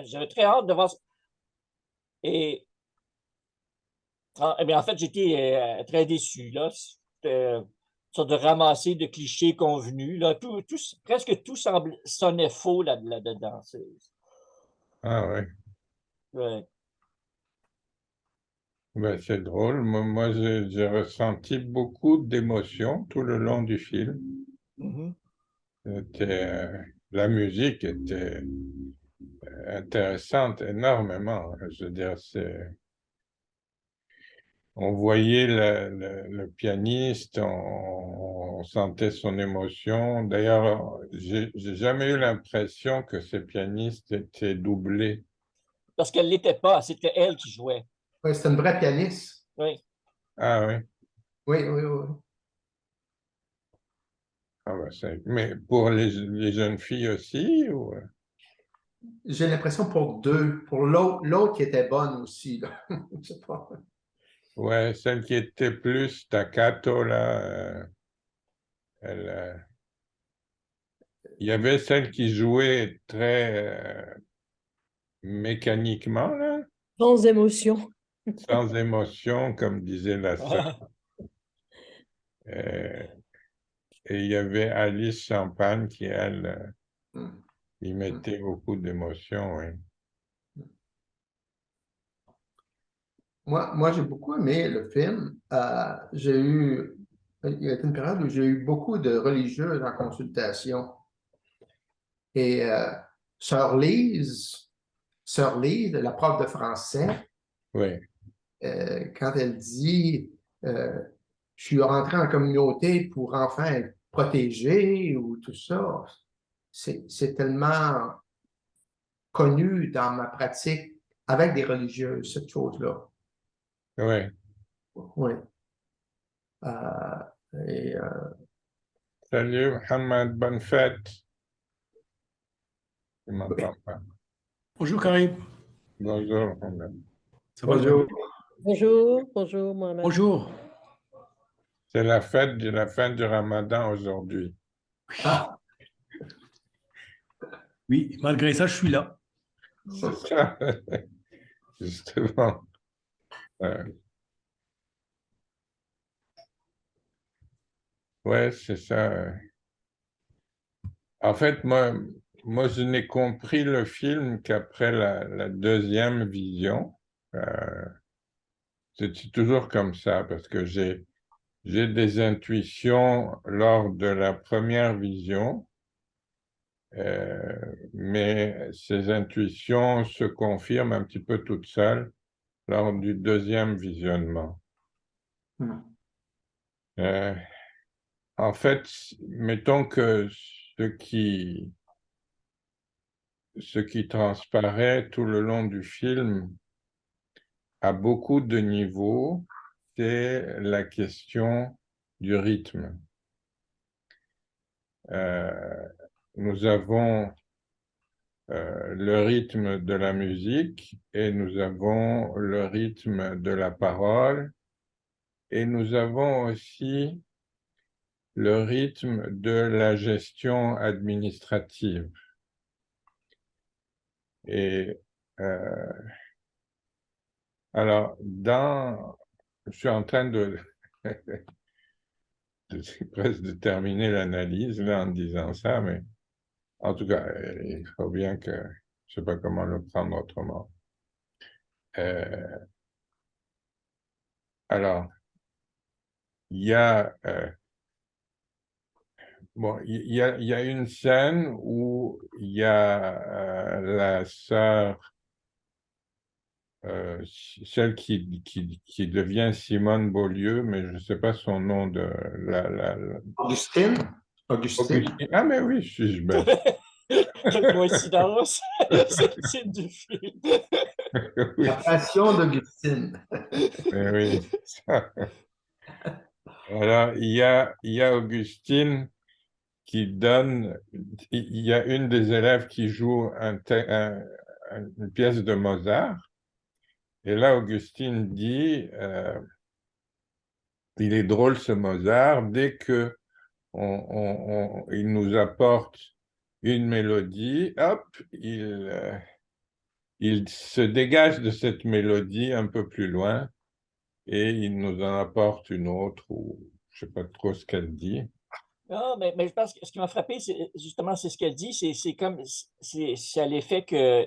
j'avais très hâte de voir ça. Et eh bien, en fait, j'étais très déçu. Là. C'était une sorte de ramassé de clichés convenus. Là. Presque tout sonnait faux là-dedans. Ah ouais. Ouais. Ben, c'est drôle. Moi, j'ai ressenti beaucoup d'émotions tout le long du film. Mhm. La musique était intéressante énormément. Je veux dire, on voyait le pianiste, on sentait son émotion. D'ailleurs, j'ai jamais eu l'impression que ce pianiste était doublé. Parce qu'elle ne l'était pas, c'était elle qui jouait. Oui, c'est une vraie pianiste. Oui. Ah oui. Oui, oui, oui. Ah ben, mais pour les jeunes filles aussi ou... J'ai l'impression pour deux. Pour l'autre qui était bonne aussi, là. Je sais pas. Ouais, celle qui était plus staccato, là, elle, il y avait celle qui jouait très mécaniquement, là, Sans émotion. sans émotion, comme disait la sœur. Euh, et il y avait Alice Champagne qui, elle, Hum, y hum. mettait beaucoup d'émotion, oui. Moi j'ai beaucoup aimé le film. Il y a été une période où j'ai eu beaucoup de religieuses en consultation. Et Sœur Lise, la prof de français, Oui, quand elle dit je suis rentré en communauté pour enfin être protégé ou tout ça, c'est tellement connu dans ma pratique avec des religieuses, cette chose-là. oui. Oui. Euh, et, Salut, Mohamed, bonne fête. Tu m'entends pas. Bonjour Karim. Bonjour, Mohamed. Ça va, bonjour. Bonjour, Mohamed. Bonjour. C'est la fête de la fin du Ramadan aujourd'hui. Ah, Oui, malgré ça, je suis là. C'est ça, justement. Ouais, c'est ça. En fait, moi, je n'ai compris le film qu'après la deuxième vision. Euh, c'est toujours comme ça, parce que j'ai des intuitions lors de la première vision, mais ces intuitions se confirment un petit peu toutes seules lors du deuxième visionnement. hum, Euh, En fait, mettons que ce qui transparaît tout le long du film à beaucoup de niveaux, c'est la question du rythme. Euh, Nous avons le rythme de la musique et nous avons le rythme de la parole et nous avons aussi le rythme de la gestion administrative. Et euh, alors, je suis en train je suis presque de terminer l'analyse là en disant ça, mais en tout cas, il faut bien que je ne sais pas comment le prendre autrement. Euh, alors, il y a bon, il y a une scène où il y a la sœur, celle qui devient Simone Beaulieu, mais je ne sais pas son nom de Augustine? Augustine? Augustine. Ah, mais oui, suis-je bête. Quelle coïncidence! C'est le titre du film. Oui, La passion d'Augustine. mais oui. Alors, il y a Augustine qui donne, il y a une des élèves qui joue une pièce de Mozart, et là, Augustine dit, il est drôle ce Mozart, dès que il nous apporte une mélodie, hop, il se dégage de cette mélodie un peu plus loin et il nous en apporte une autre, ou je ne sais pas trop ce qu'elle dit. Non, mais je pense que ce qui m'a frappé, c'est justement c'est ce qu'elle dit, c'est comme c'est à l'effet que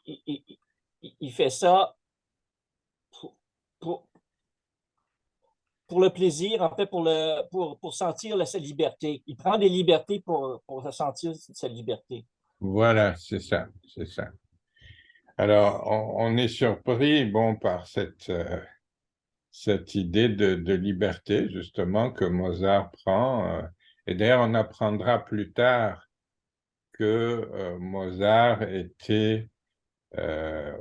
il fait ça pour, pour, pour le plaisir, en fait, pour sentir sa liberté. Il prend des libertés pour sentir sa liberté. Voilà, c'est ça, c'est ça. Alors, on est surpris, bon, par cette idée de liberté, justement, que Mozart prend. Et d'ailleurs, on apprendra plus tard que Mozart était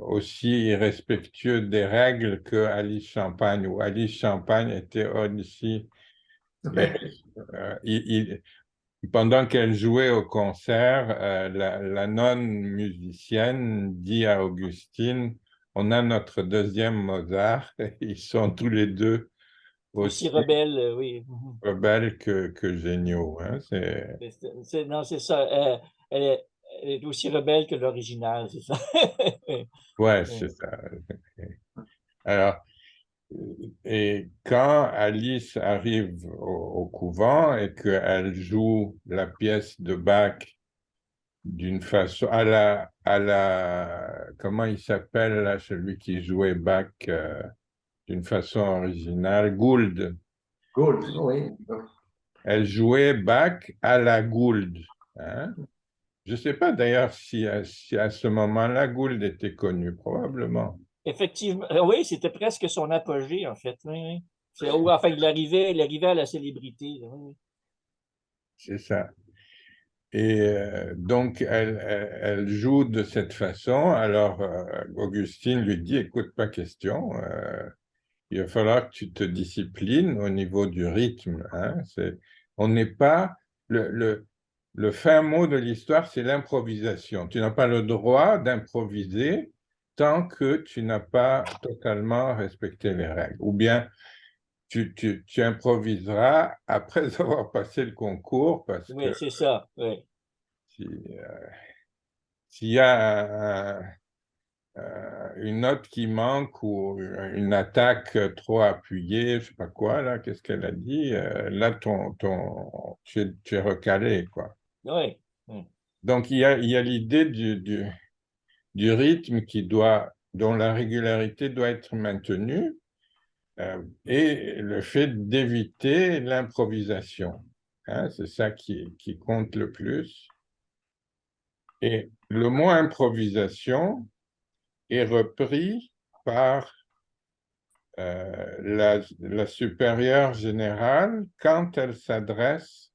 aussi irrespectueux des règles que Alice Champagne, ou Alice Champagne était aussi... Mais, pendant qu'elle jouait au concert, la nonne musicienne dit à Augustine, on a notre deuxième Mozart, ils sont tous les deux Aussi aussi rebelle, oui. rebelles que géniaux. Hein, Non, c'est ça. Elle est aussi rebelle que l'original, c'est ça. ouais, c'est ça. Alors, et quand Alice arrive au couvent et qu'elle joue la pièce de Bach d'une façon comment il s'appelle là, celui qui jouait Bach d'une façon originale, Gould. Gould, oui. Elle jouait Bach à la Gould. Hein? Je ne sais pas d'ailleurs si à ce moment-là Gould était connu, probablement. Effectivement, oui, c'était presque son apogée, en fait. Oui, oui. Enfin, il arrivait à la célébrité. Oui. C'est ça. Et donc, elle joue de cette façon. Alors, Augustine lui dit, écoute, pas question, il va falloir que tu te disciplines au niveau du rythme. Hein. On n'est pas... Le fin mot de l'histoire, c'est l'improvisation. Tu n'as pas le droit d'improviser tant que tu n'as pas totalement respecté les règles. Ou bien, tu improviseras après avoir passé le concours, parce Oui, que c'est ça. Oui. si, s'il y a une note qui manque ou une attaque trop appuyée, je ne sais pas quoi, là, qu'est-ce qu'elle a dit, là, tu es recalé, quoi. Oui. Oui. Donc, il y a l'idée du rythme dont la régularité doit être maintenue, et le fait d'éviter l'improvisation. Hein, c'est ça qui compte le plus. Et le mot improvisation est repris par la supérieure générale quand elle s'adresse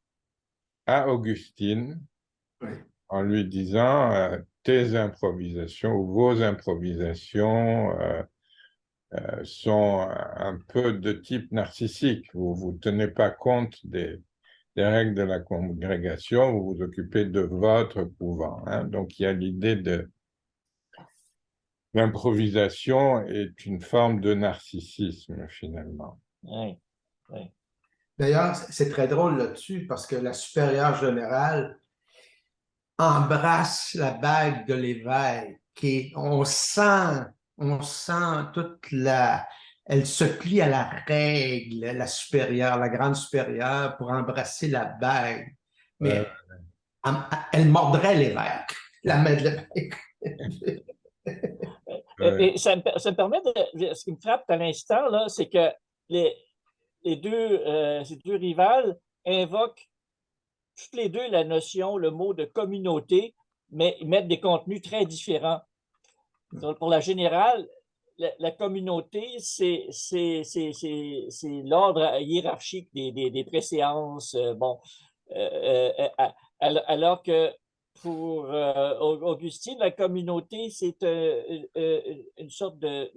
à Augustine Oui. en lui disant tes improvisations ou vos improvisations sont un peu de type narcissique. Vous ne tenez pas compte des règles de la congrégation, vous vous occupez de votre couvent. Hein. Donc il y a l'idée de l'improvisation est une forme de narcissisme, finalement. Oui. Oui. D'ailleurs, c'est très drôle là-dessus parce que la supérieure générale embrasse la bague de l'évêque et on sent toute la... Elle se plie à la règle, la supérieure, la grande supérieure, pour embrasser la bague. Ouais, Mais elle mordrait l'évêque, la main de l'évêque. ouais. Et ça me permet ce qui me frappe à l'instant, là, c'est que les, ces deux rivales invoquent toutes les deux la notion, le mot de communauté, mais ils mettent des contenus très différents. Pour la générale, la communauté, c'est l'ordre hiérarchique des préséances. Bon, alors que pour Augustine, la communauté, c'est une sorte de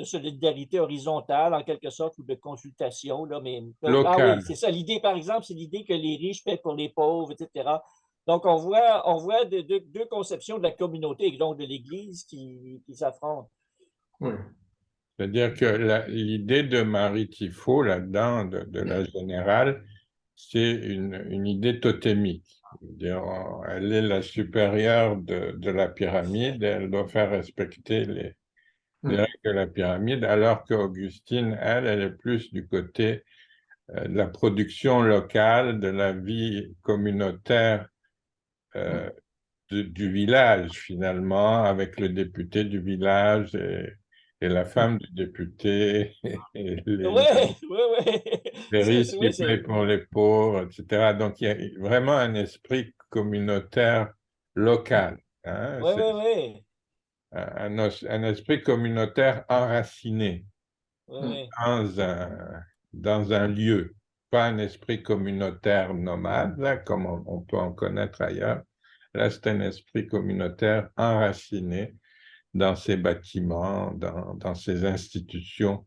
solidarité horizontale, en quelque sorte, ou de consultation. Là, mais, ah oui, Local. c'est ça. L'idée, par exemple, c'est l'idée que les riches paient pour les pauvres, etc. Donc, on voit deux conceptions de la communauté et donc de l'Église qui s'affrontent. Oui. C'est-à-dire que l'idée de Marie Tifo, là-dedans, de la générale, c'est une idée totémique. Elle est la supérieure de la pyramide, et elle doit faire respecter les règles de la pyramide, alors qu'Augustine, elle est plus du côté de la production locale, de la vie communautaire du village, finalement, avec le député du village et la femme du député, et Ouais, ouais, ouais. les riches qui Ouais, payent pour les pauvres, etc. Donc, il y a vraiment un esprit communautaire local. Hein. ouais, C'est ouais, ouais, un esprit communautaire enraciné ouais, ouais. dans un lieu, pas un esprit communautaire nomade, là, comme on peut en connaître ailleurs. Là, c'est un esprit communautaire enraciné dans ces bâtiments, dans ces institutions.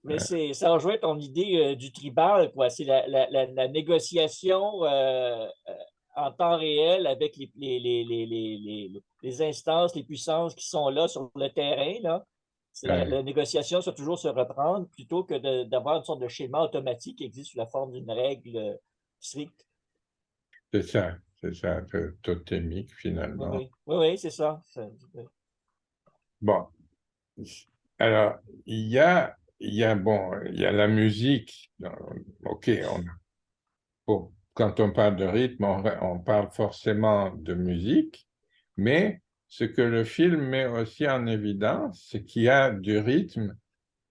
Mais ça rejoint ton idée du tribal, quoi. C'est la négociation en temps réel avec les instances, les puissances qui sont là sur le terrain, là. C'est Ouais, la négociation, c'est toujours se reprendre plutôt que d'avoir une sorte de schéma automatique qui existe sous la forme d'une règle stricte. c'est ça, totémique Oui, finalement. oui, oui, oui, c'est ça. Bon, alors, il y a la musique. OK, quand on parle de rythme, on parle forcément de musique, mais ce que le film met aussi en évidence, c'est qu'il y a du rythme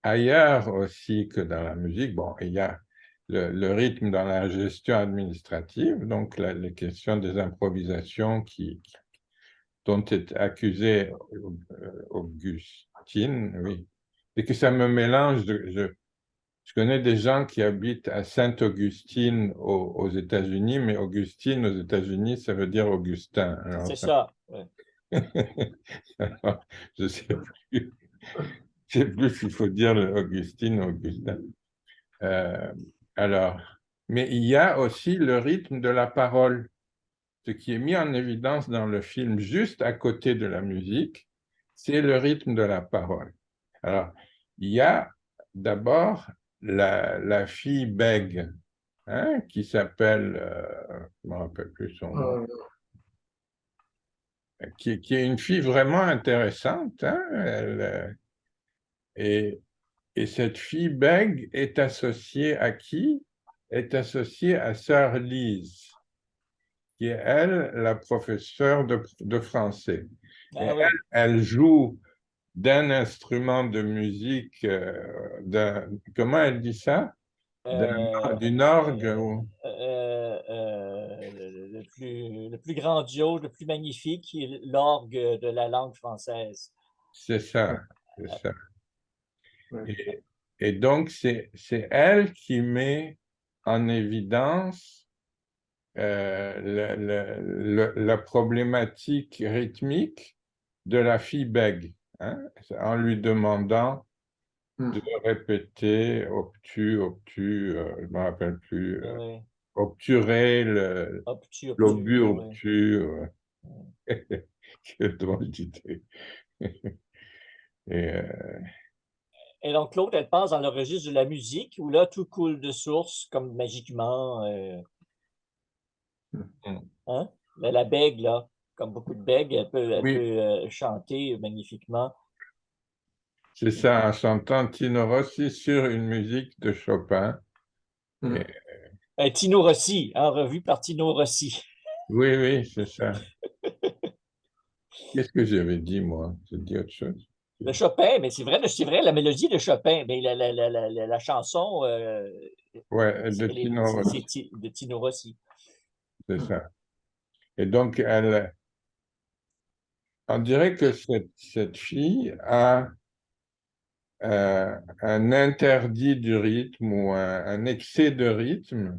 ailleurs aussi que dans la musique. Bon, il y a le rythme dans la gestion administrative, donc les questions des improvisations dont est accusée Augustine, oui. Et que ça me mélange, je connais des gens qui habitent à Sainte-Augustine aux États-Unis, mais Augustine aux États-Unis, ça veut dire Augustin. Alors, C'est ça. Ouais. alors, je sais plus, je sais plus s'il faut dire Augustine ou Augustin. Euh, alors, mais il y a aussi le rythme de la parole, ce qui est mis en évidence dans le film, juste à côté de la musique, c'est le rythme de la parole. Alors, il y a d'abord la fille Beg, hein, qui s'appelle, je ne me rappelle plus son nom, qui est une fille vraiment intéressante, hein, et, et cette fille Beg est associée à qui? Est associée à Sœur Lise, qui est, elle, la professeure de français. Et Ah oui. elle joue d'un instrument de musique, comment elle dit ça? D'une orgue, Le plus grandiose, le plus magnifique, qui est l'orgue de la langue française. c'est ça, c'est ça. Ouais. Et donc, c'est elle qui met en évidence la problématique rythmique de la fille bègue, hein, en lui demandant de répéter obtus, obtus, je ne me rappelle plus, Oui, obturer, obtus, obtus, l'obus, oui. obtus, quelle drôle d'idée. Et, Et donc, l'autre, elle passe dans le registre de la musique, où là, tout coule de source, comme magiquement. Hein? Mais la bègue, là, comme beaucoup de bègues, elle peut oui, chanter magnifiquement. c'est ça, en chantant Tino Rossi sur une musique de Chopin. Et, Tino Rossi, hein, revu par Tino Rossi. oui, oui, c'est ça. Qu'est-ce que j'avais dit, moi? J'ai dit autre chose. De Chopin, mais c'est vrai, la mélodie de Chopin, mais la chanson, Ouais, de Tino Rossi, c'est de Tino Rossi. c'est ça. Et donc, on dirait que cette fille a un interdit du rythme ou un excès de rythme.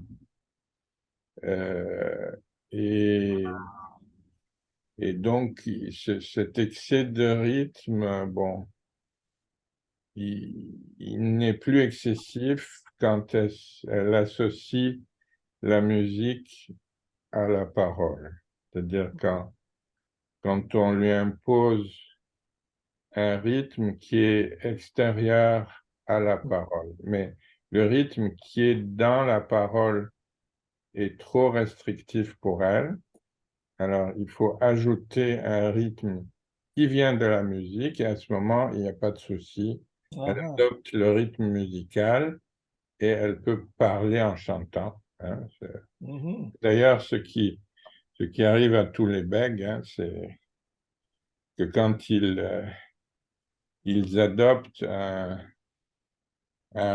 euh, et, et donc, cet excès de rythme, bon, il n'est plus excessif quand elle associe la musique à la parole. C'est-à-dire quand on lui impose un rythme qui est extérieur à la parole. Mais le rythme qui est dans la parole est trop restrictif pour elle. Alors, il faut ajouter un rythme qui vient de la musique et à ce moment, il n'y a pas de souci. Elle adopte le rythme musical et elle peut parler en chantant. Hein. D'ailleurs, ce qui arrive à tous les bègues, hein, c'est que quand ils adoptent un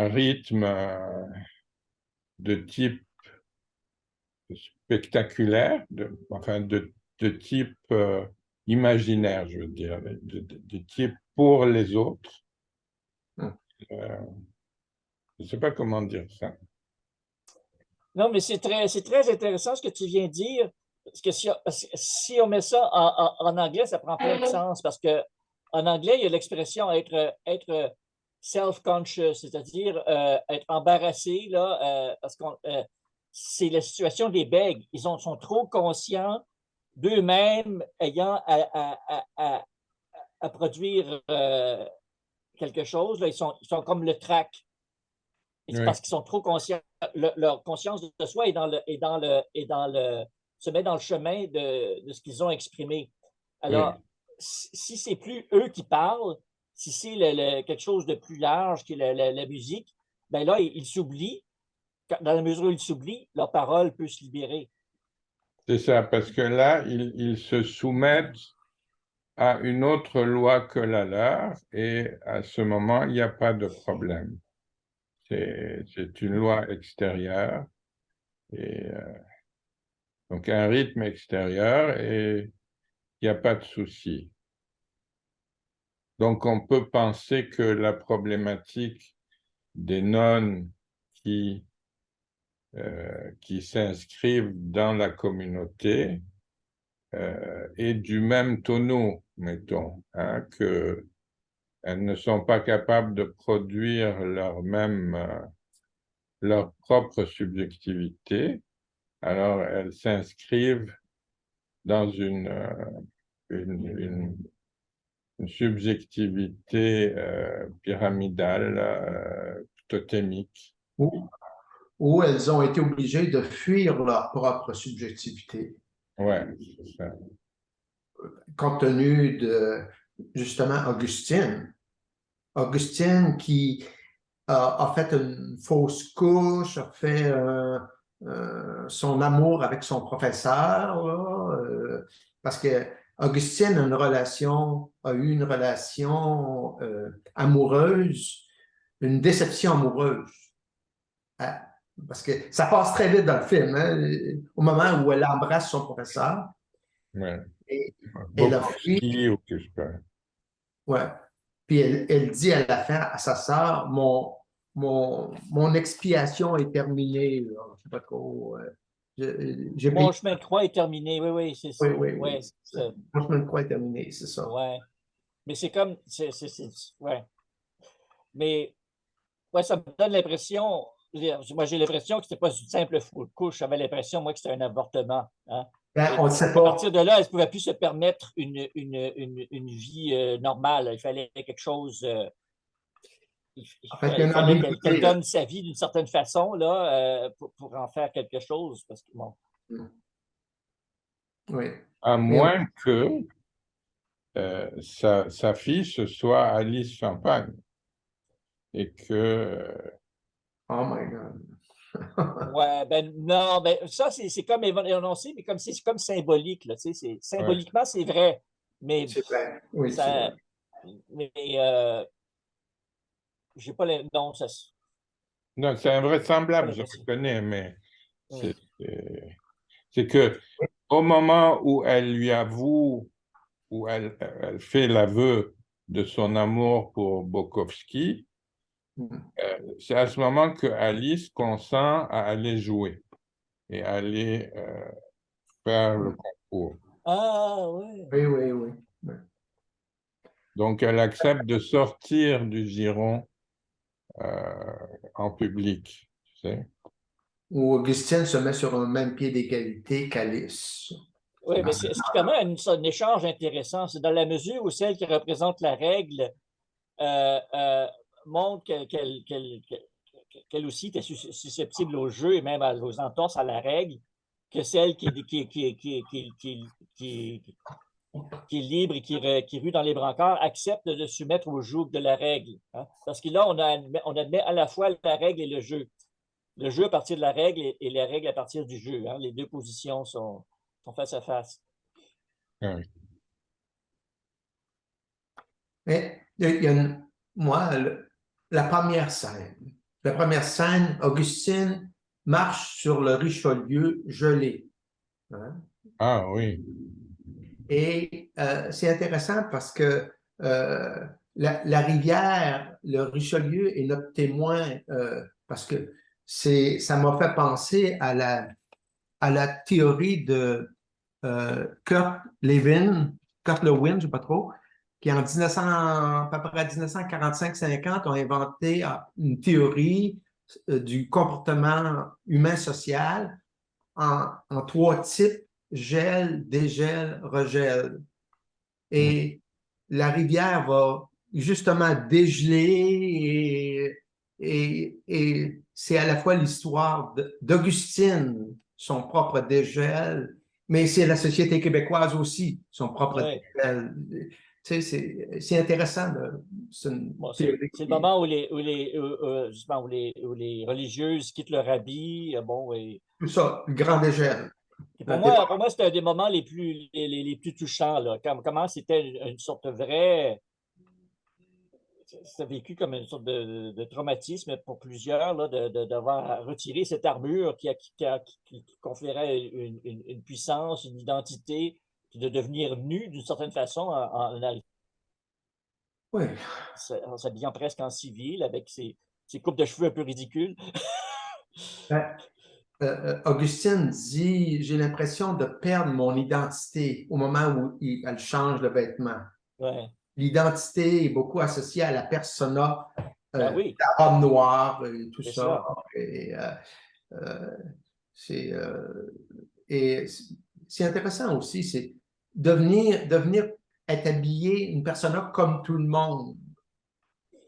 rythme de type spectaculaire, enfin de type imaginaire, je veux dire, de type pour les autres. Je ne sais pas comment dire ça. Non, mais c'est très intéressant ce que tu viens de dire. Parce que si on met ça en anglais, ça prend plein de sens. Parce que en anglais, il y a l'expression être self-conscious, c'est-à-dire être embarrassé, là, parce que c'est la situation des bègues. Ils sont trop conscients d'eux-mêmes ayant à produire quelque chose. Là, ils sont comme le trac. Oui. Parce qu'ils sont trop conscients. Leur conscience de soi se met dans le chemin de ce qu'ils ont exprimé. Alors, Oui. si c'est plus eux qui parlent, si c'est quelque chose de plus large qui est la musique, ben là, ils s'oublient. Dans la mesure où ils s'oublient, leur parole peut se libérer. C'est ça, parce que là, ils se soumettent à une autre loi que la leur et à ce moment, il n'y a pas de problème. C'est une loi extérieure et donc un rythme extérieur et il n'y a pas de souci. Donc on peut penser que la problématique des nonnes qui s'inscrivent dans la communauté est du même tonneau, mettons, hein, qu'elles ne sont pas capables de produire leur propre subjectivité. Alors, elles s'inscrivent dans une subjectivité pyramidale, totémique. Où elles ont été obligées de fuir leur propre subjectivité. Ouais, c'est ça. Compte tenu de, justement, Augustine. Augustine qui a fait une fausse couche, a fait son amour avec son professeur, là, parce que Augustine a eu une relation amoureuse, une déception amoureuse. Parce que ça passe très vite dans le film, hein, au moment où elle embrasse son professeur. Ouais. Et elle a fui. Ou que je sais. Ouais. Puis elle dit à la fin à sa sœur, mon expiation est terminée. Là. Je sais pas trop. J'ai Mon payé. chemin de croix est terminé. Oui, oui, c'est ça. Oui. Ouais, c'est Mon chemin de croix est terminé, c'est ça. ouais. Mais c'est comme. Ouais. Mais ouais, ça me donne l'impression. Moi, j'ai l'impression que c'était pas une simple couche. J'avais l'impression, moi, que c'était un avortement. Hein? Ben, on ne sait À pas. partir de là, elle ne pouvait plus se permettre une vie normale. Il fallait quelque chose. En fait, il y a Il une fallait ambiguïté, qu'elle là. donne sa vie d'une certaine façon là, pour en faire quelque chose. Parce que, bon. Oui. À Mais moins que sa fille, ce soit Alice Champagne. Et que... oh my God. Ouais, ben non, ben ça, c'est comme énoncé, mais comme c'est comme symbolique, là, tu sais, symboliquement, c'est vrai. Mais C'est vrai. Oui, c'est ça. vrai. Mais j'ai pas les. Non, ça. Non, c'est invraisemblable, je L'impression. reconnais, mais c'est que au moment où elle lui avoue, où elle fait l'aveu de son amour pour Bukowski, c'est à ce moment que Alice consent à aller jouer et aller faire le concours. Ah, oui. Oui. Donc, elle accepte de sortir du giron en public, tu sais. Où Augustine se met sur un même pied d'égalité qu'Alice. Oui, mais ce qui permet un échange intéressant, c'est dans la mesure où celle qui représente la règle montre qu'elle aussi était susceptible au jeu et même aux entorses à la règle, que celle qui est libre et qui rue dans les brancards accepte de se soumettre au joug de la règle. Hein? Parce que là, on admet à la fois la règle et le jeu. Le jeu à partir de la règle et la règle à partir du jeu. Hein? Les deux positions sont face à face. Ah oui. Mais il y a moi, la première scène, Augustine marche sur le Richelieu gelé. Hein? Ah oui. Et c'est intéressant parce que la rivière, le Richelieu est notre témoin parce que ça m'a fait penser à la théorie de Kurt Lewin, je ne sais pas trop, qui en 1900, à peu près 1945-50 ont inventé une théorie du comportement humain social en trois types: gel, dégel, regel. Et la rivière va justement dégeler et c'est à la fois l'histoire d'Augustine, son propre dégel, mais c'est la société québécoise aussi, son propre dégel. Tu sais, c'est intéressant. C'est le moment justement, où les religieuses quittent leur habit. Tout ça, le grand dégel. Pour moi, c'était un des moments les plus touchants. Là. Comment c'était une sorte de vraie. C'était vécu comme une sorte de traumatisme pour plusieurs là, d'avoir retiré cette armure qui conférait une puissance, une identité, puis de devenir nu d'une certaine façon en s'habillant presque en civil avec ses coupes de cheveux un peu ridicules. Augustine dit: j'ai l'impression de perdre mon identité au moment où elle change de vêtements. Ouais. L'identité est beaucoup associée à la persona, Oui. la robe noire et tout ça. Et c'est intéressant aussi, c'est devenir être habillé une persona comme tout le monde.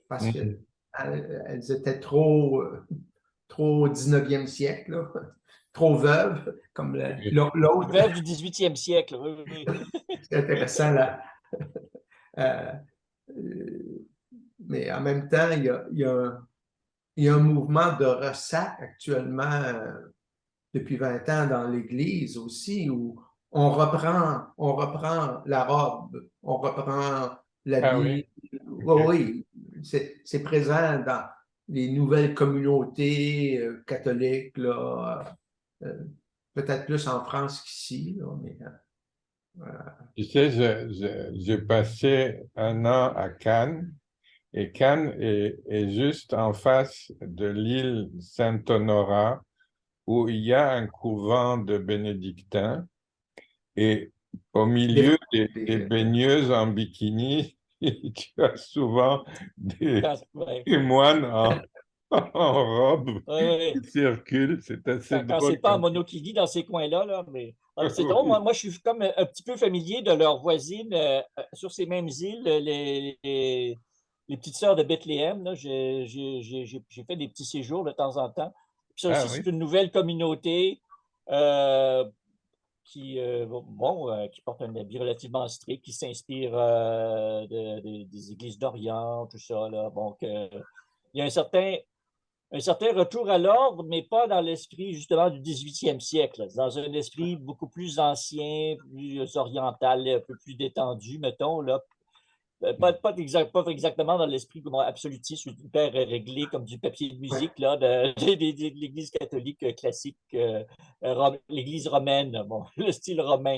Parce qu'elles étaient trop 19e siècle, là. Trop veuves, comme l'autre. Veuve du 18e siècle, oui. C'est intéressant, là. Mais en même temps, il y a un mouvement de ressac actuellement depuis 20 ans dans l'Église aussi, où on reprend la robe, on reprend l'habit. Oui, c'est présent dans les nouvelles communautés catholiques, là, peut-être plus en France qu'ici. Mais, tu sais, j'ai passé un an à Cannes, et Cannes est juste en face de l'île Saint-Honorat, où il y a un couvent de bénédictins, et au milieu des baigneuses en bikini, tu as souvent des moines en robe qui circulent. C'est assez drôle. Quand c'est pas en monokini dans ces coins-là, là, mais c'est drôle. Moi, je suis comme un petit peu familier de leurs voisines sur ces mêmes îles, les petites sœurs de Bethléem. J'ai fait des petits séjours de temps en temps. Puis ça aussi, c'est une nouvelle communauté qui porte un habit relativement strict, qui s'inspire des églises d'Orient, tout ça. Là. Donc, il y a un certain retour à l'ordre, mais pas dans l'esprit justement du 18e siècle, dans un esprit beaucoup plus ancien, plus oriental, un peu plus détendu, mettons, là. Pas exactement dans l'esprit absolutiste ou hyper réglé comme du papier de musique là, de l'Église catholique classique, l'Église romaine, le style romain,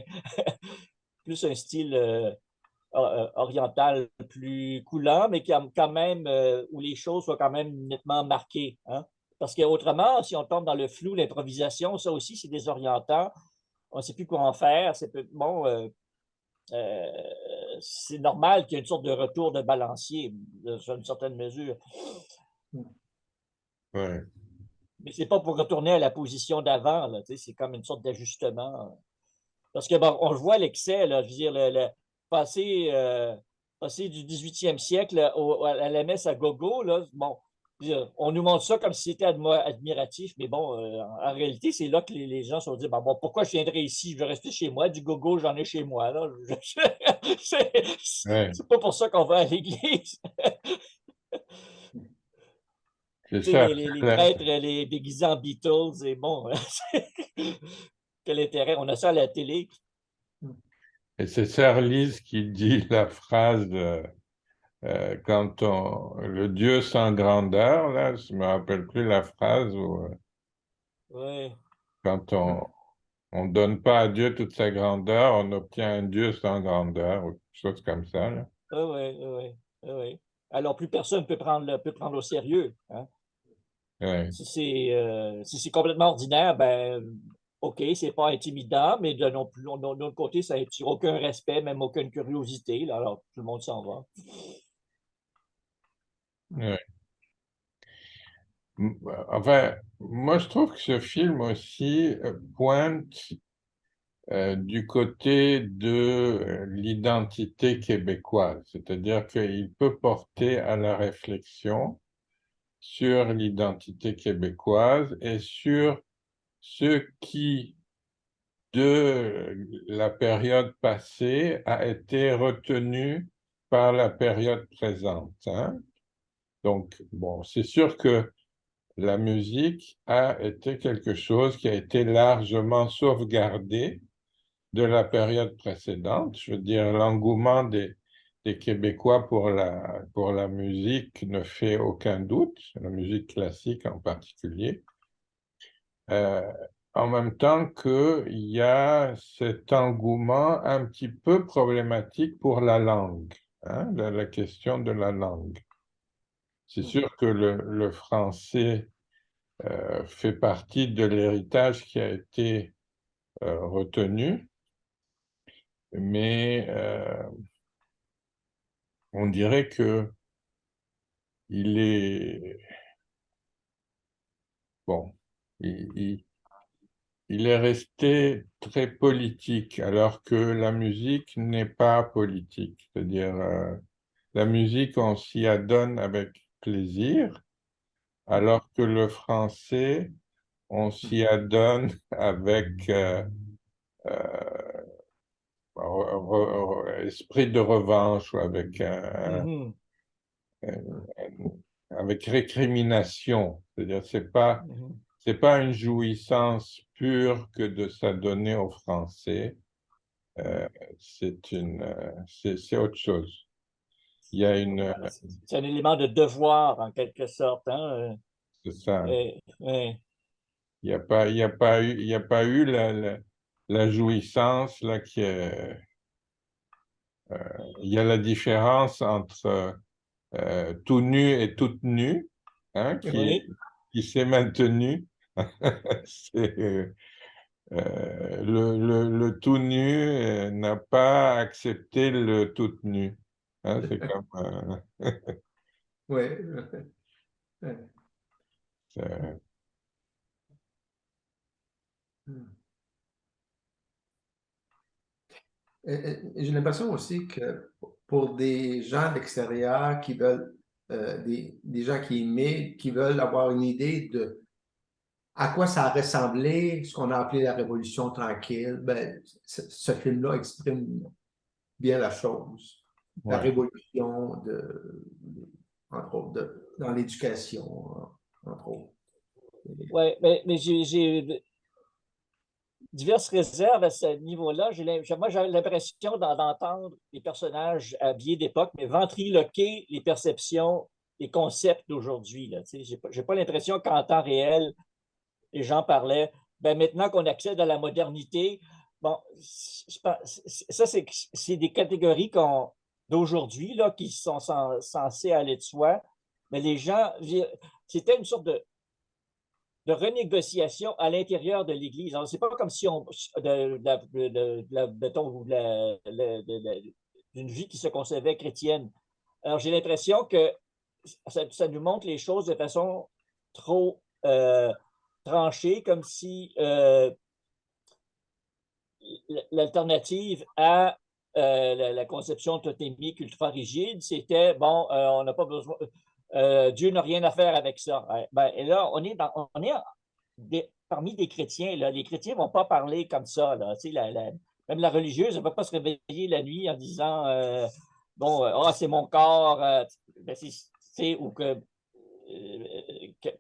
plus un style oriental plus coulant, mais quand même où les choses soient quand même nettement marquées. Hein? Parce qu'autrement, si on tombe dans le flou, l'improvisation, ça aussi, c'est désorientant. On ne sait plus quoi en faire. C'est normal qu'il y ait une sorte de retour de balancier, dans une certaine mesure. Ouais. Mais ce n'est pas pour retourner à la position d'avant. C'est comme une sorte d'ajustement. Parce que, on le voit, l'excès, là, je veux dire, passer du 18e siècle à la messe à gogo, là, On nous montre ça comme si c'était admiratif, mais bon, en réalité, c'est là que les gens se sont dit, bon, pourquoi je viendrais ici? Je vais rester chez moi. Du gogo, j'en ai chez moi. Là. Ouais, C'est pas pour ça qu'on va à l'église. c'est Tu sais, ça. les prêtres, les déguisés en Beatles, et bon, quel intérêt? On a ça à la télé. Et c'est Sœur Lise qui dit la phrase quand le Dieu sans grandeur, là, je me rappelle plus la phrase, où, Oui, quand on donne pas à Dieu toute sa grandeur, on obtient un Dieu sans grandeur, ou quelque chose comme ça, là. oui, oui, oui, oui. Alors, plus personne peut prendre au sérieux. Hein? Ouais, Si c'est complètement ordinaire, ben, OK, c'est pas intimidant, mais de non plus, de l'autre côté, ça n'attire aucun respect, même aucune curiosité. Là, alors, tout le monde s'en va. ouais. Enfin, moi je trouve que ce film aussi pointe du côté de l'identité québécoise, c'est-à-dire qu'il peut porter à la réflexion sur l'identité québécoise et sur ce qui, de la période passée, a été retenu par la période présente, hein. Donc, bon, c'est sûr que la musique a été quelque chose qui a été largement sauvegardé de la période précédente. Je veux dire, l'engouement des Québécois pour la musique ne fait aucun doute, la musique classique en particulier. Euh, En même temps qu'il y a cet engouement un petit peu problématique pour la langue, hein, la question de la langue. C'est sûr que le français fait partie de l'héritage qui a été retenu, mais on dirait que il est bon, il, il- il est resté très politique, alors que la musique n'est pas politique. C'est-à-dire, la musique, on s'y adonne avec plaisir, alors que le français, on s'y adonne avec esprit de revanche ou avec Mhm, avec récrimination. C'est-à-dire, mhm. c'est pas une jouissance pure que de s'adonner au français. Euh, c'est autre chose. Il y a C'est un élément de devoir, en quelque sorte. Hein? c'est ça. Ouais. Il y a pas eu la jouissance là il y a la différence entre tout nu et toute nue, hein, Oui. qui s'est maintenue. C'est, le tout nu n'a pas accepté le tout nu. Hein, c'est comme Oui. c'est- J'ai l'impression aussi que pour des gens de l'extérieur qui veulent, des gens qui immigrent, qui veulent avoir une idée de à quoi ça a ressemblé, ce qu'on a appelé la Révolution tranquille, ben, ce film-là exprime bien la chose. La ouais. révolution entre autres, dans l'éducation, entre autres. Ouais, mais j'ai diverses réserves à ce niveau-là. Moi, j'ai l'impression d'entendre les personnages habillés d'époque, mais ventriloquer les perceptions, les concepts d'aujourd'hui. Je n'ai pas l'impression qu'en temps réel, les gens parlaient. Ben, maintenant qu'on accède à la modernité, bon, ça, c'est des catégories d'aujourd'hui là, qui sont censées aller de soi. Mais les gens, c'était une sorte de renégociation à l'intérieur de l'Église. Ce n'est pas comme si on d'une vie qui se concevait chrétienne. Alors, j'ai l'impression que ça nous montre les choses de façon trop tranchée, comme si l'alternative à la conception totémique ultra rigide, c'était, bon, on n'a pas besoin, Dieu n'a rien à faire avec ça. Ben, et là, on est parmi des chrétiens. Là. Les chrétiens ne vont pas parler comme ça. Là. Même la religieuse ne va pas se réveiller la nuit en disant bon, c'est mon corps. Ben, ou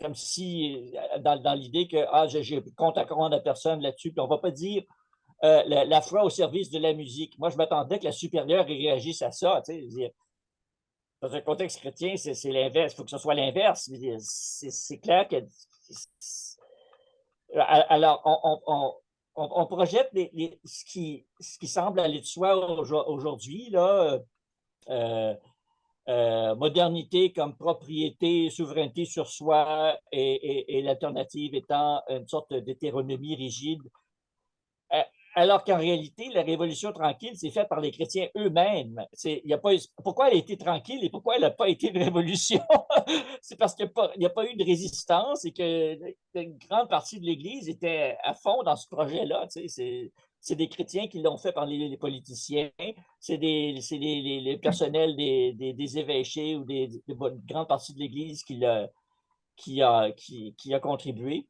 comme si, dans l'idée que je compte à compte à personne là-dessus. Puis on ne va pas dire la foi au service de la musique. Moi, je m'attendais que la supérieure réagisse à ça. Dans un contexte chrétien, c'est l'inverse. Il faut que ce soit l'inverse. C'est clair que. Alors, on projette ce qui semble aller de soi aujourd'hui, là. Modernité comme propriété, souveraineté sur soi et l'alternative étant une sorte d'hétéronomie rigide. Alors qu'en réalité, la Révolution tranquille, c'est faite par les chrétiens eux-mêmes. Pourquoi elle a été tranquille et pourquoi elle n'a pas été une révolution? C'est parce qu'il n'y a pas eu de résistance et qu'une grande partie de l'Église était à fond dans ce projet-là. C'est des chrétiens qui l'ont fait par les politiciens, c'est les personnels des évêchés ou de grande partie de l'Église qui a contribué.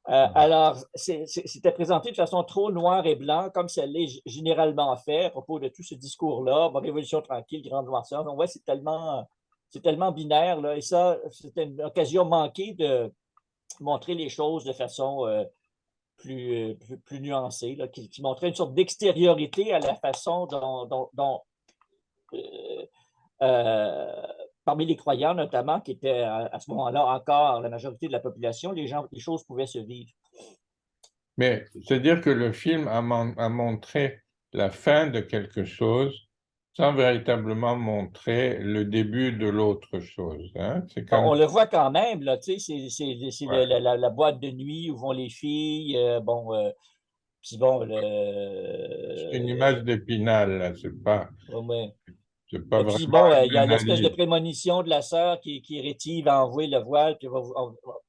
Alors, c'était présenté de façon trop noire et blanc, comme ça l'est généralement fait à propos de tout ce discours-là. Bon, Révolution tranquille, grande noirceur. Donc, ouais, c'est tellement binaire, là, et ça, c'était une occasion manquée de montrer les choses de façon plus nuancée, là, qui montrait une sorte d'extériorité à la façon dont parmi les croyants notamment, qui étaient à ce moment-là encore la majorité de la population, les choses pouvaient se vivre. Mais c'est-à-dire que le film a montré la fin de quelque chose sans véritablement montrer le début de l'autre chose. Hein? On le voit quand même, là, tu sais, c'est Ouais. la boîte de nuit où vont les filles, puis bon, C'est une image d'Épinal, là, c'est pas et puis vraiment bon, il y a une l'espèce de analyse. prémonition de la sœur qui est rétive à envoyer le voile, puis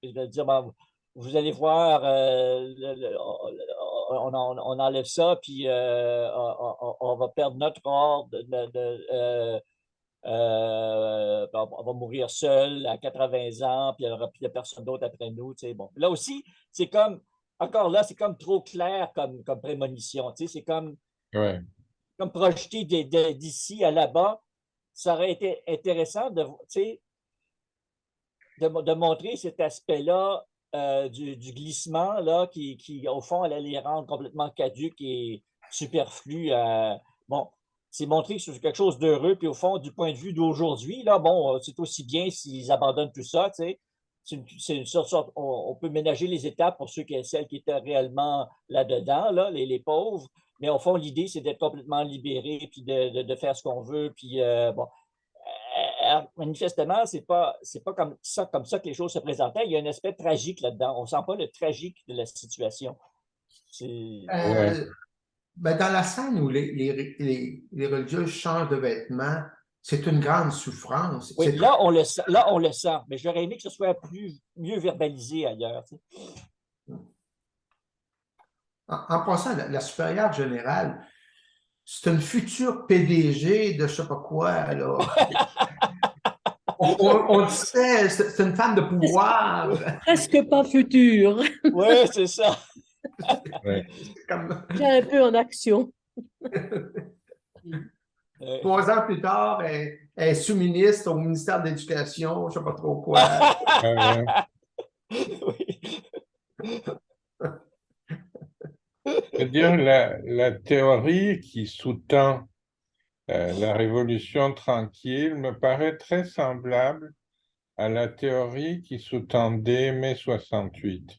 il va dire, bon, vous allez voir, on enlève ça, puis on va perdre notre ordre, on va mourir seul à 80 ans, puis il n'y aura plus personne d'autre après nous. Tu sais, bon. Là aussi, c'est comme, encore là, c'est comme trop clair comme prémonition. Tu sais, c'est comme Ouais. projeté d'ici à là-bas. Ça aurait été intéressant tu sais, de montrer cet aspect-là du glissement là, qui, au fond, allait les rendre complètement caduques et superflus. Bon, c'est montrer que c'est quelque chose d'heureux, puis au fond, du point de vue d'aujourd'hui, là, bon, c'est aussi bien s'ils abandonnent tout ça, tu sais. C'est une sorte, on peut ménager les étapes pour celles qui étaient réellement là-dedans, là, les pauvres, mais au fond, l'idée, c'est d'être complètement libéré, puis de faire ce qu'on veut, puis bon, manifestement, c'est pas comme ça que les choses se présentaient. Il y a un aspect tragique là-dedans. On ne sent pas le tragique de la situation. Ouais. Ben, dans la scène où les religieuses changent de vêtements, c'est une grande souffrance. Oui, là, on le sent, mais j'aurais aimé que ce soit mieux verbalisé ailleurs. Tu sais. En passant, la supérieure générale, c'est une future PDG de je sais pas quoi, là. On le sait, c'est une femme de pouvoir. Presque pas futur. Oui, c'est ça. Ouais. J'ai un peu en action. 3 ans plus tard, elle est sous-ministre au ministère de l'Éducation, je ne sais pas trop quoi. Oui. C'est-à-dire la théorie qui sous-tend la Révolution tranquille me paraît très semblable à la théorie qui sous-tendait mai 68.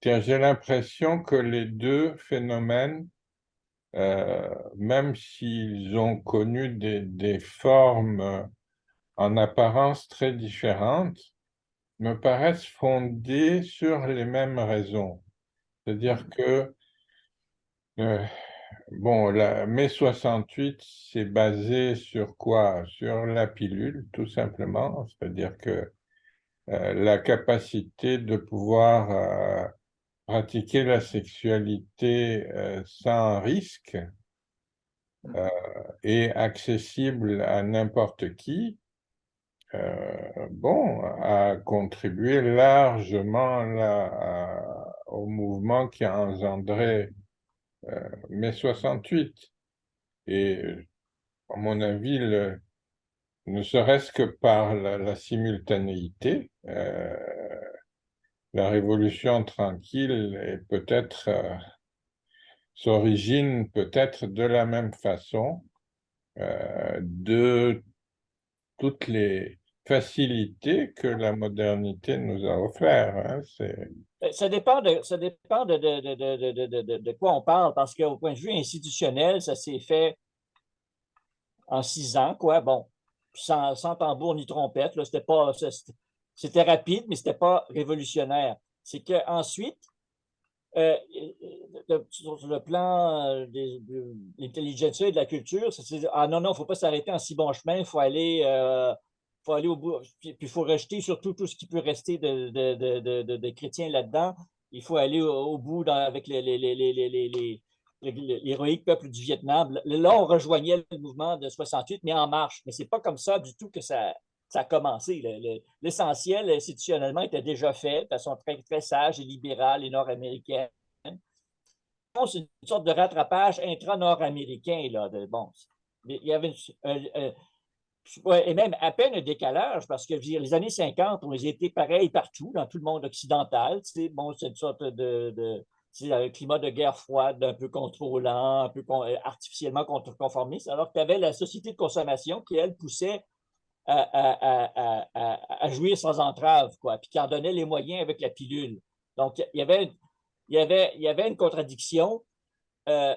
J'ai l'impression que les deux phénomènes, même s'ils ont connu des formes en apparence très différentes, me paraissent fondés sur les mêmes raisons. C'est-à-dire que bon, mai 68, c'est basé sur quoi? Sur la pilule, tout simplement. C'est-à-dire que la capacité de pouvoir pratiquer la sexualité sans risque et accessible à n'importe qui, bon, a contribué largement là, au mouvement qui a engendré mai 68. Et à mon avis, ne serait-ce que par la simultanéité, la Révolution tranquille est peut-être s'origine peut-être de la même façon de toutes les facilités que la modernité nous a offert. Hein, Ça dépend de quoi on parle, parce qu'au point de vue institutionnel, ça s'est fait en 6 ans, quoi. Bon, sans tambour ni trompette, là, c'était rapide, mais c'était pas révolutionnaire. C'est qu'ensuite, sur le plan de l'intelligence et de la culture, ah non, non, il ne faut pas s'arrêter en si bon chemin, il faut aller au bout, puis il faut rejeter surtout tout ce qui peut rester de chrétiens là-dedans. Il faut aller au bout avec l'héroïque peuple du Vietnam. Là, on rejoignait le mouvement de 68, mais en marche. Mais ce n'est pas comme ça du tout que ça a commencé. L'essentiel, institutionnellement, était déjà fait de façon très, très sage et libérale et nord-américaine. C'est une sorte de rattrapage intra-nord-américain. Bon, il y avait et même à peine un décalage, parce que les années 50 ont été pareils partout, dans tout le monde occidental. Bon, c'est une sorte c'est un climat de guerre froide, un peu contrôlant, un peu artificiellement conformiste, alors que tu avais la société de consommation qui, elle, poussait à jouir sans entrave, quoi, puis qui en donnait les moyens avec la pilule. Donc, il y avait une contradiction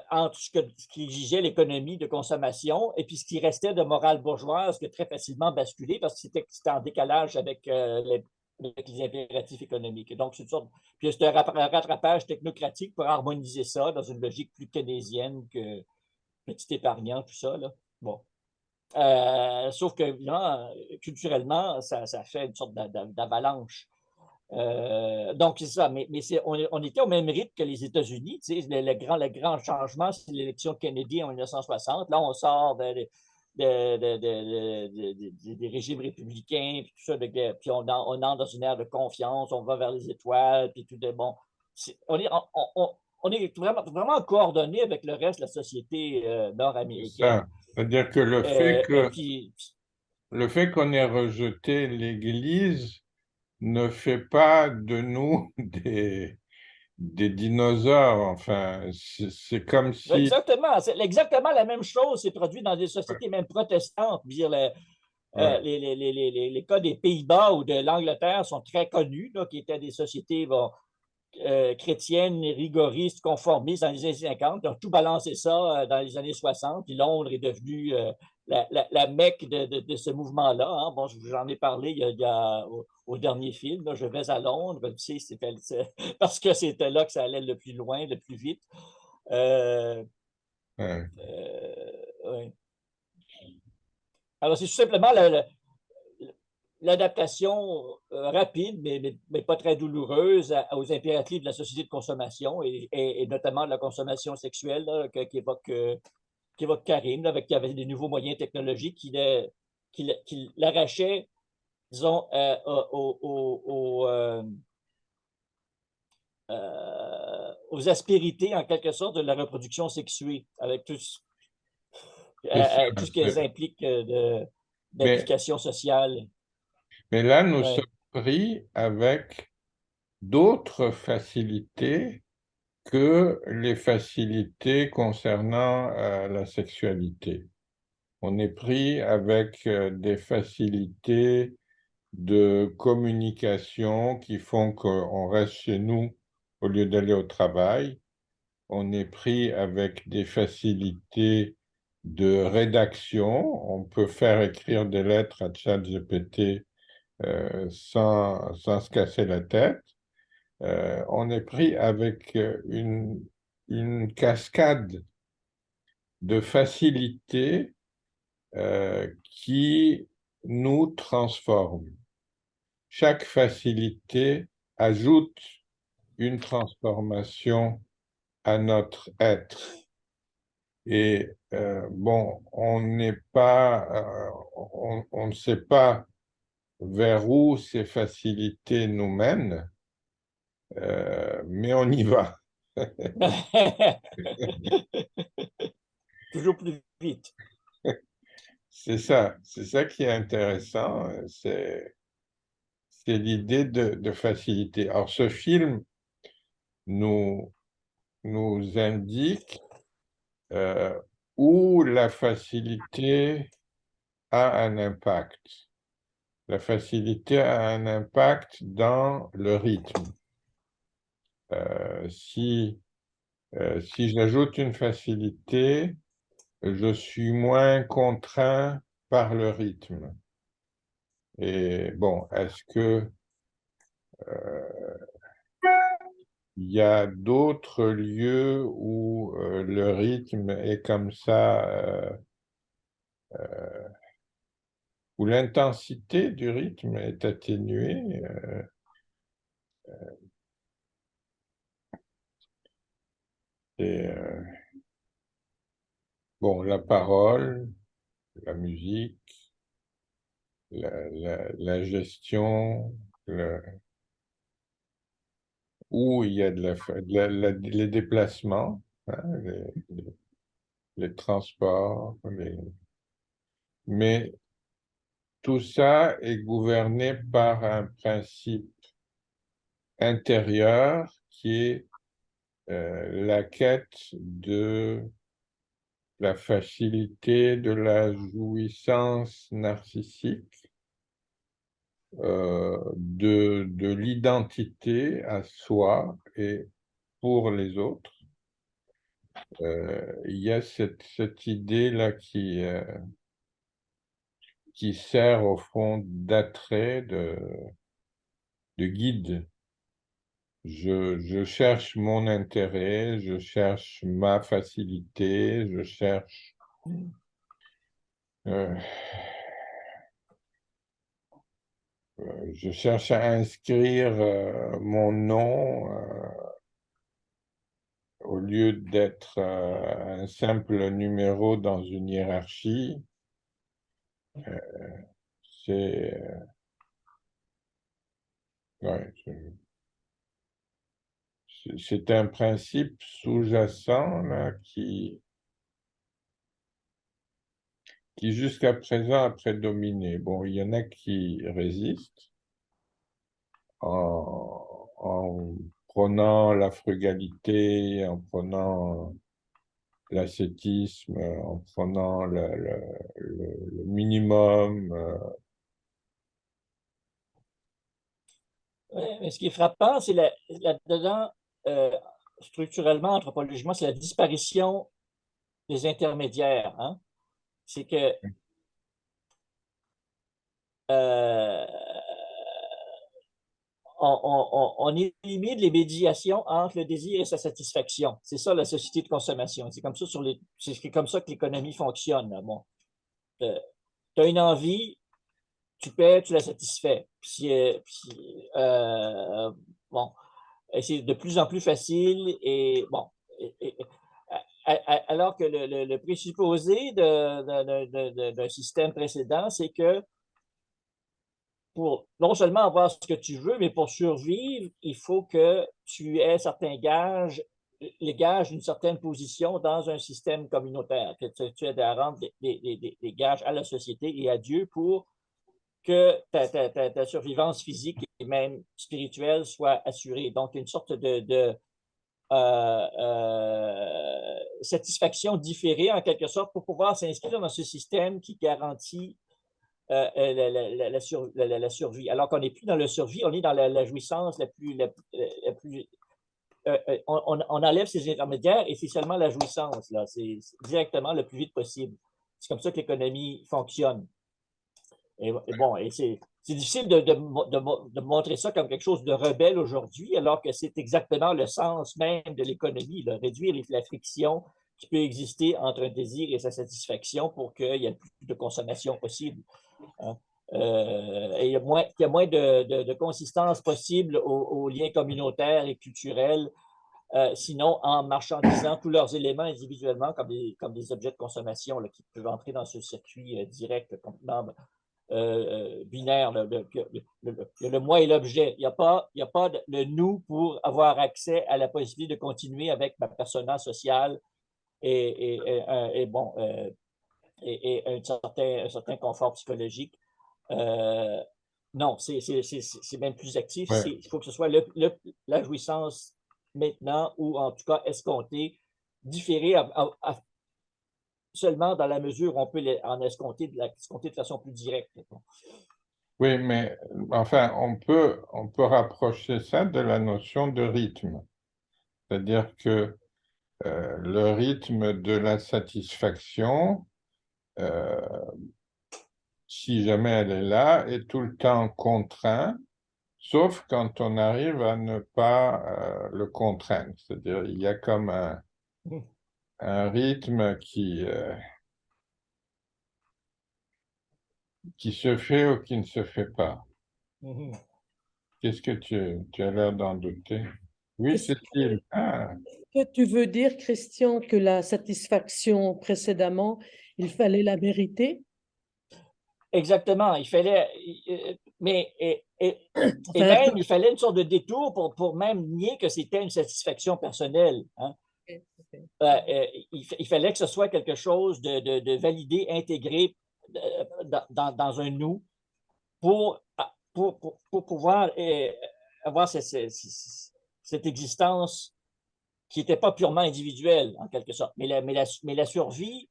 entre ce qui exigeait l'économie de consommation et puis ce qui restait de morale bourgeoise qui a très facilement basculé parce que c'était en décalage avec les impératifs économiques. Donc, c'est une sorte. Puis c'est un rattrapage technocratique pour harmoniser ça dans une logique plus keynésienne que petit épargnant, tout ça. Là. Bon. Sauf que, évidemment, culturellement, ça fait une sorte d'avalanche. Donc, c'est ça, mais on était au même rythme que les États-Unis. Le grand changement, c'est l'élection de Kennedy en 1960. Là, on sort des régimes républicains, puis tout ça, puis on entre dans une ère de confiance, on va vers les étoiles, puis tout de bon. On est vraiment, vraiment coordonné avec le reste de la société nord-américaine. C'est-à-dire que Puis, le fait qu'on ait rejeté l'Église ne fait pas de nous des dinosaures. Enfin, c'est comme si... Exactement. C'est exactement la même chose s'est produit dans des sociétés même protestantes. Dire, les cas des Pays-Bas ou de l'Angleterre sont très connus, là, qui étaient des sociétés chrétiennes, rigoristes, conformistes dans les années 50. Ils ont tout balancé ça dans les années 60. Puis Londres est devenue la mecque de ce mouvement-là. Hein. Bon, j'en ai parlé au dernier film. Là, je vais à Londres. Tu sais, parce que c'était là que ça allait le plus loin, le plus vite. Ouais. Alors, c'est tout simplement l'adaptation rapide, mais pas très douloureuse aux impératifs de la société de consommation et notamment de la consommation sexuelle là, qu'évoque Karim, là, avec des nouveaux moyens technologiques qui l'arrachaient, disons, aux aspérités, en quelque sorte, de la reproduction sexuée, avec tout ce qu'elles impliquent d'implication sociale. Mais là, nous Ouais. sommes pris avec d'autres facilités que les facilités concernant la sexualité. On est pris avec des facilités de communication qui font qu'on reste chez nous au lieu d'aller au travail. On est pris avec des facilités de rédaction. On peut faire écrire des lettres à ChatGPT sans se casser la tête. On est pris avec une cascade de facilités qui nous transforme. Chaque facilité ajoute une transformation à notre être. Et bon, on ne sait pas vers où ces facilités nous mènent, mais on y va. Toujours plus vite. C'est ça qui est intéressant, c'est l'idée de facilité. Alors, ce film nous, nous indique où la facilité a un impact. La facilité a un impact dans le rythme. Si j'ajoute une facilité, je suis moins contraint par le rythme. Et bon, est-ce que il y a d'autres lieux où le rythme est comme ça, où l'intensité du rythme est atténuée? Et bon, la parole, la musique, la gestion, où il y a les déplacements, hein, les transports, mais tout ça est gouverné par un principe intérieur qui est la quête de la facilité, de la jouissance narcissique, de l'identité à soi et pour les autres. Il y a cette idée-là qui sert au fond d'attrait, de guide. Je cherche mon intérêt, je cherche ma facilité, euh, je cherche à inscrire mon nom au lieu d'être un simple numéro dans une hiérarchie. C'est ouais, c'est un principe sous-jacent là, qui jusqu'à présent a prédominé. Bon, il y en a qui résistent en prenant la frugalité, en prenant l'ascétisme, en prenant le minimum. Ouais, mais ce qui est frappant, c'est là-dedans, structurellement, anthropologiquement, c'est la disparition des intermédiaires. Hein? C'est que euh, on élimine les médiations entre le désir et sa satisfaction. C'est ça la société de consommation. C'est comme ça c'est comme ça que l'économie fonctionne. Bon, tu as une envie, tu paies, tu la satisfais. Bon, et c'est de plus en plus facile et bon. Alors que le présupposé d'un système précédent, c'est que pour non seulement avoir ce que tu veux, mais pour survivre, il faut que tu aies certains gages, les gages d'une certaine position dans un système communautaire, que tu aies à rendre des gages à la société et à Dieu pour que ta survivance physique et même spirituelle soit assurée. Donc, une sorte de satisfaction différée, en quelque sorte, pour pouvoir s'inscrire dans ce système qui garantit la survie. Alors qu'on n'est plus dans la survie, on est dans la jouissance la plus... on enlève ces intermédiaires et c'est seulement la jouissance. Là. C'est directement le plus vite possible. C'est comme ça que l'économie fonctionne. Et bon, et c'est difficile de montrer ça comme quelque chose de rebelle aujourd'hui, alors que c'est exactement le sens même de l'économie, réduire la friction qui peut exister entre un désir et sa satisfaction pour qu'il y ait plus de consommation possible. Hein. Et il y a moins de consistance possible aux liens communautaires et culturels, sinon en marchandisant tous leurs éléments individuellement comme des objets de consommation là, qui peuvent entrer dans ce circuit direct complètement binaire. Il y a le moi et l'objet. Il n'y a pas le nous pour avoir accès à la possibilité de continuer avec ma persona sociale et bon, et un certain confort psychologique. Non, c'est même plus actif. Ouais. Il faut que ce soit la jouissance maintenant ou en tout cas escomptée, différée seulement dans la mesure où on peut en escompter de façon plus directe. Oui, mais enfin, on peut rapprocher ça de la notion de rythme. C'est-à-dire que le rythme de la satisfaction, euh, si jamais elle est là, est tout le temps contraint, sauf quand on arrive à ne pas le contraindre. C'est-à-dire il y a comme un rythme qui se fait ou qui ne se fait pas. Mhm. Qu'est-ce que tu as l'air d'en douter? Oui, Est-ce Cécile. Ah, que tu veux dire, Christian, que la satisfaction précédemment, il fallait la mériter? Exactement. Il fallait, mais et Enfin, un peu. même il fallait une sorte de détour pour même nier que c'était une satisfaction personnelle. Hein. Il fallait que ce soit quelque chose de validé, intégré dans un nous pour, pour pouvoir avoir cette existence qui n'était pas purement individuelle, en quelque sorte. Mais la survie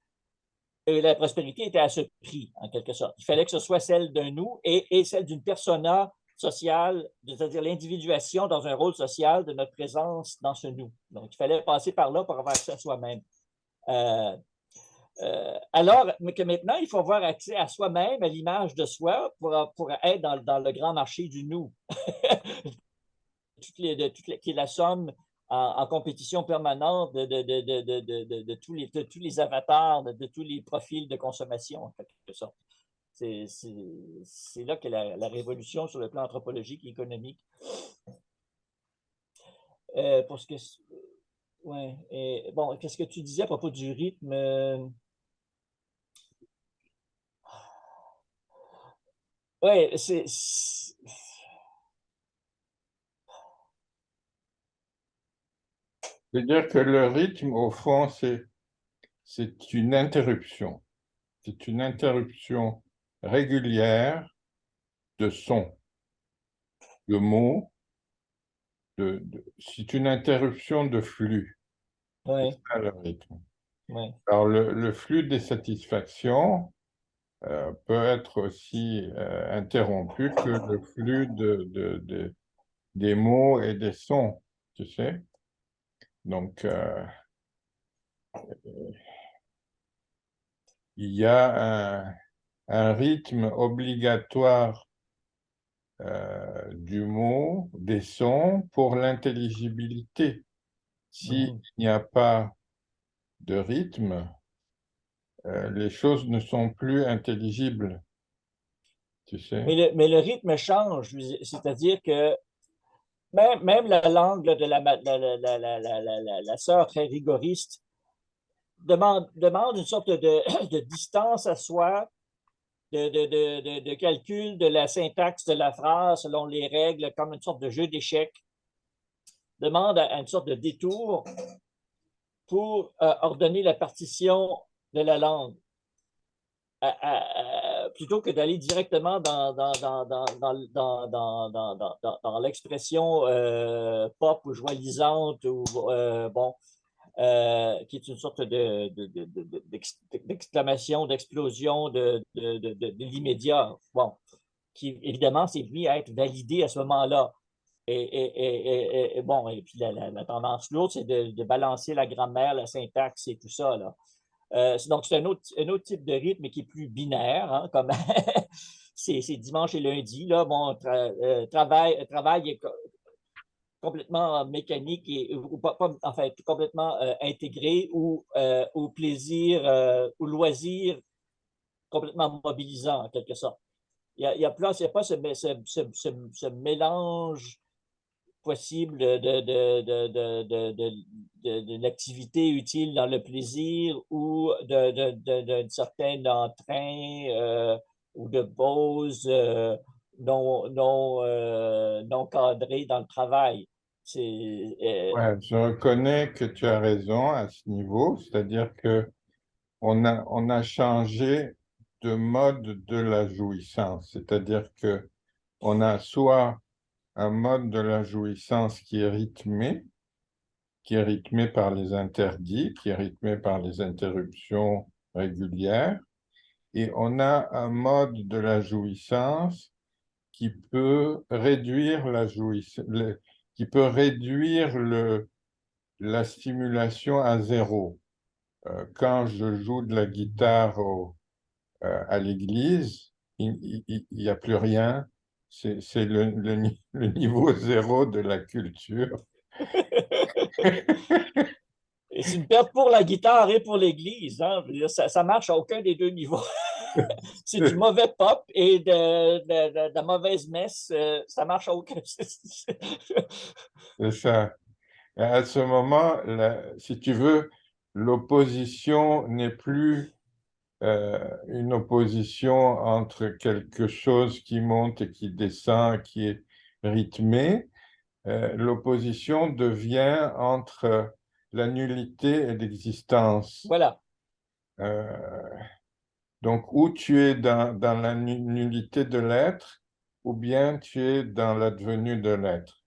et la prospérité étaient à ce prix, en quelque sorte. Il fallait que ce soit celle d'un nous et celle d'une persona sociale, c'est-à-dire l'individuation dans un rôle social de notre présence dans ce nous. Donc, il fallait passer par là pour avoir accès à soi-même. Alors que maintenant, il faut avoir accès à soi-même, à l'image de soi, pour être dans le grand marché du nous, qui est la somme en compétition permanente de tous les avatars, de tous les profils de consommation, en quelque sorte. C'est là que la révolution sur le plan anthropologique et économique. Pour ce que. Ouais. Et, bon, qu'est-ce que tu disais à propos du rythme? Oui, c'est-à-dire que le rythme, au fond, c'est une interruption. C'est une interruption régulière de sons, de mots, c'est une interruption de flux. C'est ouais, ça le rythme. ouais. Alors, le flux des satisfactions peut être aussi interrompu que le flux des mots et des sons, tu sais. Donc, il y a un rythme obligatoire du mot, des sons pour l'intelligibilité. S'il Mhm. n'y a pas de rythme, les choses ne sont plus intelligibles, tu sais. Mais le rythme change, c'est-à-dire que même la langue de la sœur très rigoriste demande une sorte de distance à soi, de calcul de la syntaxe de la phrase selon les règles, comme une sorte de jeu d'échecs, demande une sorte de détour pour ordonner la partition de la langue. Plutôt que d'aller directement dans l'expression pop ou joyalisante ou bon, qui est une sorte d'exclamation, d'explosion de l'immédiat. Bon, qui évidemment s'est mis à être validé à ce moment-là. Bon, et puis la tendance lourde, c'est de balancer la grammaire, la syntaxe et tout ça, là. Donc, c'est un autre type de rythme qui est plus binaire, hein, comme c'est dimanche et lundi. Là, bon, travail est complètement mécanique ou pas, en fait, complètement intégré ou plaisir ou loisir complètement mobilisant en quelque sorte. Il n'y a pas ce mélange possible de l'activité utile dans le plaisir ou d'un certain entrain ou de pauses non cadrées dans le travail. Ouais, je reconnais que tu as raison à ce niveau, c'est-à-dire que on a changé de mode de la jouissance, c'est-à-dire que on a soit un mode de la jouissance qui est rythmé par les interdits, qui est rythmé par les interruptions régulières, et on a un mode de la jouissance qui peut réduire qui peut réduire la stimulation à zéro. Quand je joue de la guitare à l'église, il n'y a plus rien. C'est le niveau zéro de la culture. Et c'est une perte pour la guitare et pour l'Église. Hein. Je veux dire, ça marche à aucun des deux niveaux. C'est du mauvais pop et de la mauvaise messe. Ça marche à aucun. C'est ça. À ce moment, si tu veux, l'opposition n'est plus une opposition entre quelque chose qui monte et qui descend, qui est rythmé. L'opposition devient entre la nullité et l'existence. Voilà. Donc, ou tu es dans la nullité de l'être, ou bien tu es dans l'advenu de l'être.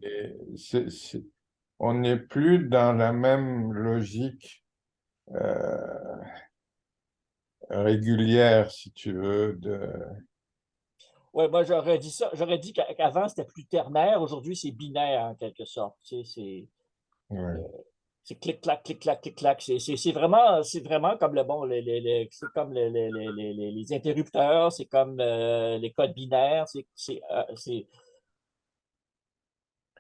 Et on n'est plus dans la même logique régulière, si tu veux. Oui, moi j'aurais dit ça. J'aurais dit qu'avant c'était plus ternaire. Aujourd'hui c'est binaire en quelque sorte. Ouais. C'est clic-clac, clic-clac, clic-clac. C'est vraiment comme le bon, c'est comme les interrupteurs, c'est comme les codes binaires,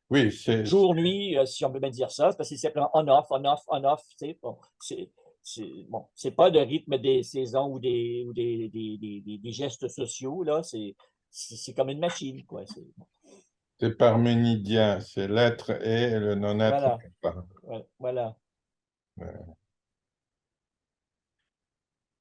Oui, c'est jour-nuit, si on peut bien dire ça, c'est parce que c'est simplement on-off, on-off, on-off. Bon, bon, c'est pas de rythme des saisons ou des gestes sociaux, là. C'est comme une machine, quoi. c'est parménidien, c'est l'être et le non-être Voilà. n'est pas. Voilà. Ouais.